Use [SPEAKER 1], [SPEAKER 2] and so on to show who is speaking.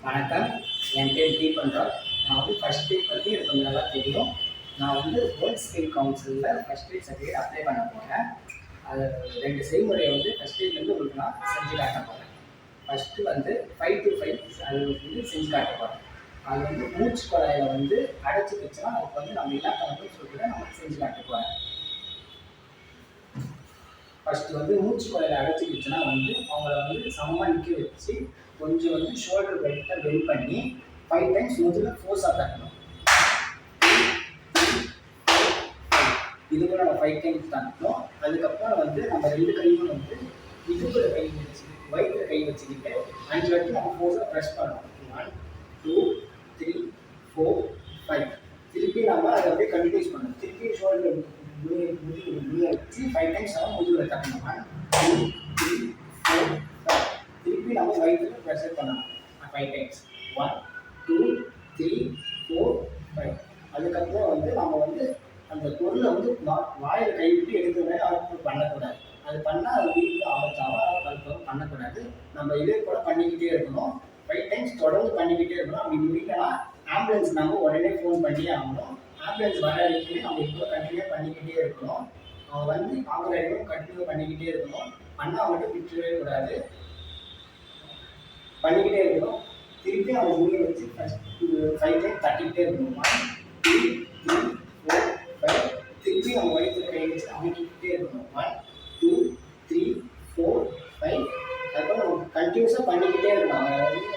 [SPEAKER 1] வணக்கம். என் பேர் தீபன் ராவ். நான் வந்து ஃபஸ்ட் எய்ட் பற்றி எனக்கு கொஞ்சம் நல்லா தெரியும். நான் வந்து வேர்ல்ட் ஸ்கில் கவுன்சிலில் ஃபஸ்ட் எய்ட் சர்டிஃபிகேட் அப்ளை பண்ண போகிறேன். அது 2 செய்முறையை வந்து ஃபஸ்ட் எய்ட்லேருந்து உங்களுக்கு நான் செஞ்சு காட்ட போகிறேன். ஃபஸ்ட்டு வந்து 5 to 5 அது வந்து செஞ்சு காட்ட போகிறேன். அது வந்து மூச்சு குழாயில் வந்து அடைச்சி வச்சுன்னா அதுக்கு வந்து நம்ம என்ன பண்ணணும்னு சொல்லிட்டு நம்ம செஞ்சு காட்ட போகிறேன். ஃபஸ்ட்டு வந்து மூச்சு குழாயில் அடைச்சிக்கிச்சுன்னா வந்து அவங்கள வந்து சமமாக நிற்க வச்சு கொஞ்சம் வந்து ஷோல்டர் பெல்ட்டை பெண்ட் பண்ணி 5 டைம்ஸ் முதல்ல ஃபோர்ஸாக தட்டணும். இதுக்கு நம்ம 5 டைம்ஸ் தட்டணும். அதுக்கப்புறம் வந்து நம்ம 2 கையும் வந்து இடுப்புல கை வச்சு வயிற்றுல கை வச்சுக்கிட்டு 5 வாட்டி நம்ம ஃபோர்ஸாக ப்ரெஸ் பண்ணணும். 1 2 3 4 5 திருப்பி நம்ம அதை அப்படியே கண்டினியூஸ் பண்ணணும். திருப்பி ஷோல்டர் முதுகில் வச்சு 5 டைம்ஸ் நம்ம முதுகில் தட்டணும். 1 2 3 4 5 திருப்பி நம்ம வயிற்றுல ப்ரெஷர் பண்ணணும் 5 டைம்ஸ். 1 2 3 4 5 அதுக்கப்புறம் வந்து நம்ம வந்து அந்த பொருளை வந்து வாயில் கைவிட்டு எடுக்கிற மாதிரி அவுட்புட் பண்ணக்கூடாது. அது பண்ணால் அது வீட்டுக்கு ஆபத்தாகவும் அது பண்ணக்கூடாது. நம்ம இதே போல் பண்ணிக்கிட்டே இருக்கணும். 5 டைம்ஸ் தொடர்ந்து பண்ணிக்கிட்டே இருக்கணும். அப்படி முடியலன்னா ஆம்புலன்ஸ் நம்ம உடனே ஃபோன் பண்ணியே ஆகணும். ஆம்புலன்ஸ் வர வரைக்கும் நம்ம இப்போ கண்டினியூ பண்ணிக்கிட்டே இருக்கணும். அவங்க வந்து பார்க்குற வரைக்கும் கண்டினியூ பண்ணிக்கிட்டே இருக்கணும். பண்ணால் மட்டும் விட்டுறவே கூடாது. பண்ணிக்கிட்டே இருக்கணும். திருப்பி அவங்க முடிய வச்சு 5 டைம் தட்டிக்கிட்டே இருக்கணும். 1 2 3 4 5 திருப்பி அவங்க வயிற்றுல கை வச்சு அமைக்கிட்டே இருக்கணும். 1 2 3 4 5 அதுக்கப்புறம் நம்ம கண்டினியூஸாக பண்ணிக்கிட்டே இருக்கணும்.